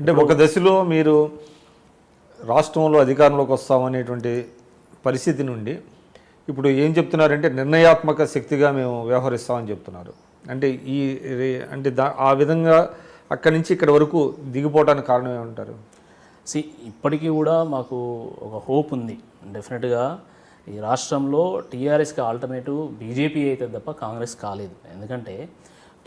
అంటే ఒక దశలో మీరు రాష్ట్రంలో అధికారంలోకి వస్తామనేటువంటి పరిస్థితి నుండి ఇప్పుడు ఏం చెప్తున్నారంటే నిర్ణయాత్మక శక్తిగా మేము వ్యవహరిస్తామని చెప్తున్నారు. అంటే ఆ విధంగా అక్కడి నుంచి ఇక్కడ వరకు దిగిపోవడానికి కారణం ఏమంటారు? ఇప్పటికీ కూడా మాకు ఒక హోప్ ఉంది. డెఫినెట్గా ఈ రాష్ట్రంలో టీఆర్ఎస్కి ఆల్టర్నేటివ్ బీజేపీ అయితే తప్ప కాంగ్రెస్ కాలేదు. ఎందుకంటే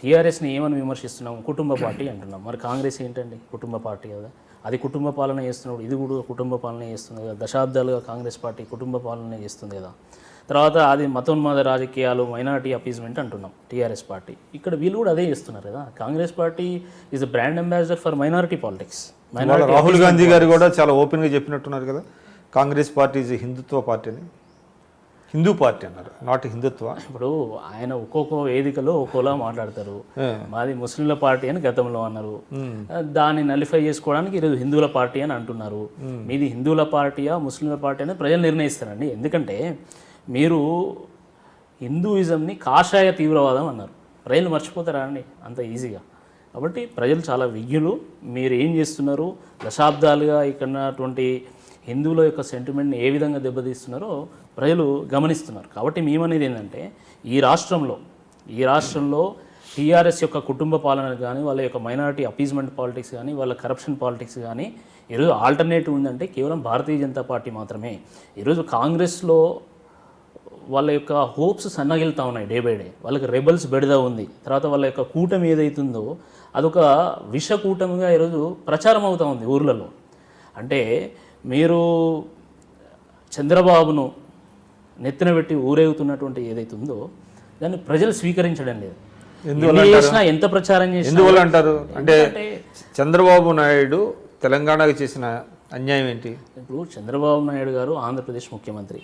టీఆర్ఎస్ని ఏమని విమర్శిస్తున్నాం, కుటుంబ పార్టీ అంటున్నాం. మరి కాంగ్రెస్ ఏంటండి, కుటుంబ పార్టీ కదా. అది కుటుంబ పాలన చేస్తున్నప్పుడు ఇది కూడా కుటుంబ పాలన చేస్తుంది కదా. దశాబ్దాలుగా కాంగ్రెస్ పార్టీ కుటుంబ పాలన చేస్తుంది కదా. తర్వాత అది మతోన్మాద రాజకీయాలు, మైనారిటీ అపీజ్మెంట్ అంటున్నాం టీఆర్ఎస్ పార్టీ. ఇక్కడ వీళ్ళు కూడా అదే చేస్తున్నారు కదా. Congress party is a brand ambassador for minority politics. Rahul Gandhi గారు కూడా చాలా ఓపెన్గా చెప్పినట్టున్నారు కదా, Congress party is Hindutva party అని. హిందూ పార్టీ అన్నారు, నాట్ హిందుత్వ. ఇప్పుడు ఆయన ఒక్కొక్క వేదికలో ఒక్కోలా మాట్లాడతారు. మాది ముస్లింల పార్టీ అని గతంలో అన్నారు, దాన్ని నలిఫై చేసుకోవడానికి ఈరోజు హిందువుల పార్టీ అని అంటున్నారు. మీది హిందువుల పార్టీయా ముస్లింల పార్టీ అని ప్రజలు నిర్ణయిస్తారండి. ఎందుకంటే మీరు హిందూయిజంని కాషాయ తీవ్రవాదం అన్నారు. ప్రజలు మర్చిపోతారా అండి అంత ఈజీగా? కాబట్టి ప్రజలు చాలా విజ్ఞులు. మీరు ఏం చేస్తున్నారు, దశాబ్దాలుగా ఇక్కడ ఉన్నటువంటి హిందువుల యొక్క సెంటిమెంట్ని ఏ విధంగా దెబ్బతీస్తున్నారో ప్రజలు గమనిస్తున్నారు. కాబట్టి మేమనేది ఏంటంటే ఈ రాష్ట్రంలో టీఆర్ఎస్ యొక్క కుటుంబ పాలన కానీ, వాళ్ళ యొక్క మైనారిటీ అపీజ్మెంట్ పాలిటిక్స్ కానీ, వాళ్ళ కరప్షన్ పాలిటిక్స్ కానీ ఈరోజు ఆల్టర్నేటివ్ ఉందంటే కేవలం భారతీయ జనతా పార్టీ మాత్రమే. ఈరోజు కాంగ్రెస్లో వాళ్ళ యొక్క హోప్స్ సన్నగిలుతూ ఉన్నాయి డే బై డే. వాళ్ళకి రెబల్స్ బెడద ఉంది. తర్వాత వాళ్ళ యొక్క కూటమి ఏదైతుందో అదొక విష కూటమిగా ఈరోజు ప్రచారం అవుతూ ఉంది ఊర్లలో. అంటే మీరు చంద్రబాబును నెత్తిన పెట్టి ఊరేగుతున్నటువంటి ఏదైతే ఉందో దాన్ని ప్రజలు స్వీకరించడం లేదు. ఎంత ప్రచారం చేసినా. ఎందువల్ల అంటారు అంటే చంద్రబాబు నాయుడు తెలంగాణకు చేసిన అన్యాయం ఏంటి? ఇప్పుడు చంద్రబాబు నాయుడు గారు ఆంధ్రప్రదేశ్ ముఖ్యమంత్రి.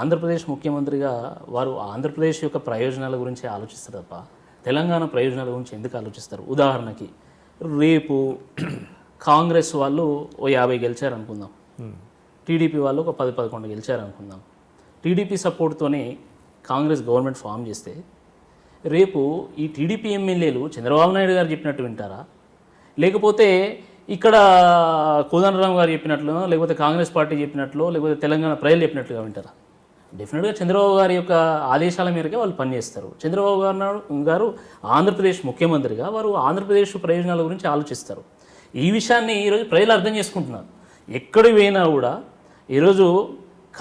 ఆంధ్రప్రదేశ్ ముఖ్యమంత్రిగా వారు ఆంధ్రప్రదేశ్ యొక్క ప్రయోజనాల గురించి ఆలోచిస్తారు తప్ప తెలంగాణ ప్రయోజనాల గురించి ఎందుకు ఆలోచిస్తారు? ఉదాహరణకి రేపు కాంగ్రెస్ వాళ్ళు ఓ 50 గెలిచారు అనుకుందాం, టీడీపీ వాళ్ళు ఒక 10-11 గెలిచారు అనుకుందాం. టీడీపీ సపోర్ట్తోనే కాంగ్రెస్ గవర్నమెంట్ ఫామ్ చేస్తే రేపు ఈ టీడీపీ ఎమ్మెల్యేలు చంద్రబాబు నాయుడు గారు చెప్పినట్టు వింటారా? లేకపోతే ఇక్కడ కోదండరామ్ గారు చెప్పినట్లు, లేకపోతే కాంగ్రెస్ పార్టీ చెప్పినట్లు, లేకపోతే తెలంగాణ ప్రజలు చెప్పినట్లుగా వింటారా? డెఫినెట్గా చంద్రబాబు గారి యొక్క ఆదేశాల మేరకే వాళ్ళు పనిచేస్తారు. చంద్రబాబు గారు ఆంధ్రప్రదేశ్ ముఖ్యమంత్రిగా వారు ఆంధ్రప్రదేశ్ ప్రయోజనాల గురించి ఆలోచిస్తారు. ఈ విషయాన్ని ఈరోజు ప్రజలు అర్థం చేసుకుంటున్నారు. ఎక్కడికి పోయినా కూడా ఈరోజు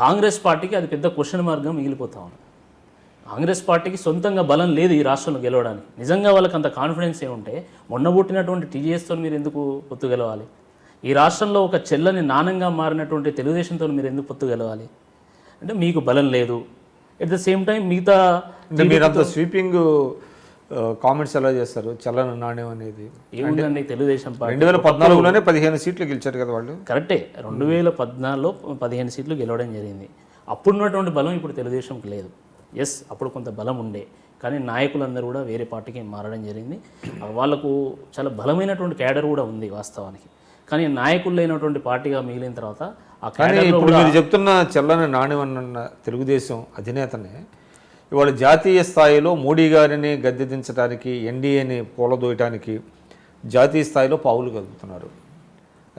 కాంగ్రెస్ పార్టీకి అది పెద్ద క్వశ్చన్ మార్గం మిగిలిపోతా ఉంది. కాంగ్రెస్ పార్టీకి సొంతంగా బలం లేదు ఈ రాష్ట్రంలో గెలవడానికి. నిజంగా వాళ్ళకి అంత కాన్ఫిడెన్స్ ఏముంటే మొన్న పుట్టినటువంటి టీజీఎస్తో మీరు ఎందుకు పొత్తు గెలవాలి? ఈ రాష్ట్రంలో ఒక చెల్లని నాణంగా మారినటువంటి తెలుగుదేశంతో మీరు ఎందుకు పొత్తు గెలవాలి? అంటే మీకు బలం లేదు. ఎట్ ద సేమ్ టైం మిగతా మీరంతా స్వీపింగ్ కామెంట్స్ ఎలా చేస్తారు? చల్లని నాణ్యం అనేది ఏముందండి, తెలుగుదేశం పార్టీ 2014లోనే 15 సీట్లు గెలిచారు కదా వాళ్ళు. కరెక్టే, 2014లో 15 సీట్లు గెలవడం జరిగింది. అప్పుడున్నటువంటి బలం ఇప్పుడు తెలుగుదేశంకి లేదు. ఎస్, అప్పుడు కొంత బలం ఉండే, కానీ నాయకులందరూ కూడా వేరే పార్టీకి మారడం జరిగింది. వాళ్ళకు చాలా బలమైనటువంటి క్యాడర్ కూడా ఉంది వాస్తవానికి. కానీ నాయకులు లేనటువంటి పార్టీగా మిగిలిన తర్వాత ఆ క్యాడర్ ఇప్పుడు మీరు చెప్తున్న చల్లని నాణ్యం అన్న తెలుగుదేశం అధినేతనే ఇవాళ జాతీయ స్థాయిలో మోడీ గారిని గద్దెదించడానికి, ఎన్డీఏని కూలదోయటానికి జాతీయ స్థాయిలో పావులు కలుపుతున్నారు.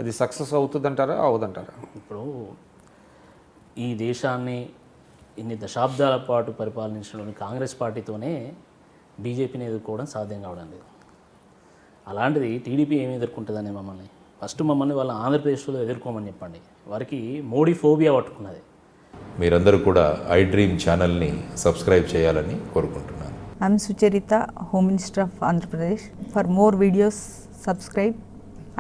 అది సక్సెస్ అవుతుందంటారా, అవదంటారా? ఇప్పుడు ఈ దేశాన్ని ఇన్ని దశాబ్దాల పాటు పరిపాలించడంలోని కాంగ్రెస్ పార్టీతోనే బీజేపీని ఎదుర్కోవడం సాధ్యం కావడం లేదు. అలాంటిది టీడీపీ ఏమి ఎదుర్కొంటుందని మమ్మల్ని వాళ్ళ ఆంధ్రప్రదేశ్లో ఎదుర్కోమని చెప్పండి. వారికి మోడీ ఫోబియా పట్టుకున్నది. మీరందరూ కూడా ఐ డ్రీమ్ ఛానల్ని సబ్స్క్రైబ్ చేయాలని కోరుకుంటున్నాను. I'm Sucharitha, home minister of Andhra Pradesh. For more videos subscribe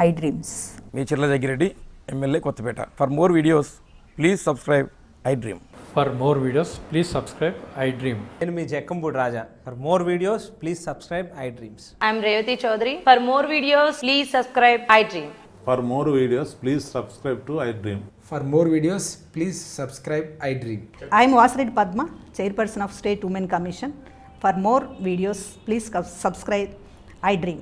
iDreams. మీ Chirla Jaggireddy, MLA Kothapeta. For more videos please subscribe iDream. For more videos please subscribe iDream. నేను మీ Jakkampudi Raja. For more videos please subscribe iDreams. I'm Revathi Chowdary. For more videos please subscribe iDream. For more videos, please subscribe to iDream. For more videos, please subscribe iDream. I am Vasireddy Padma, Chairperson of State Women Commission. For more videos, please subscribe iDream.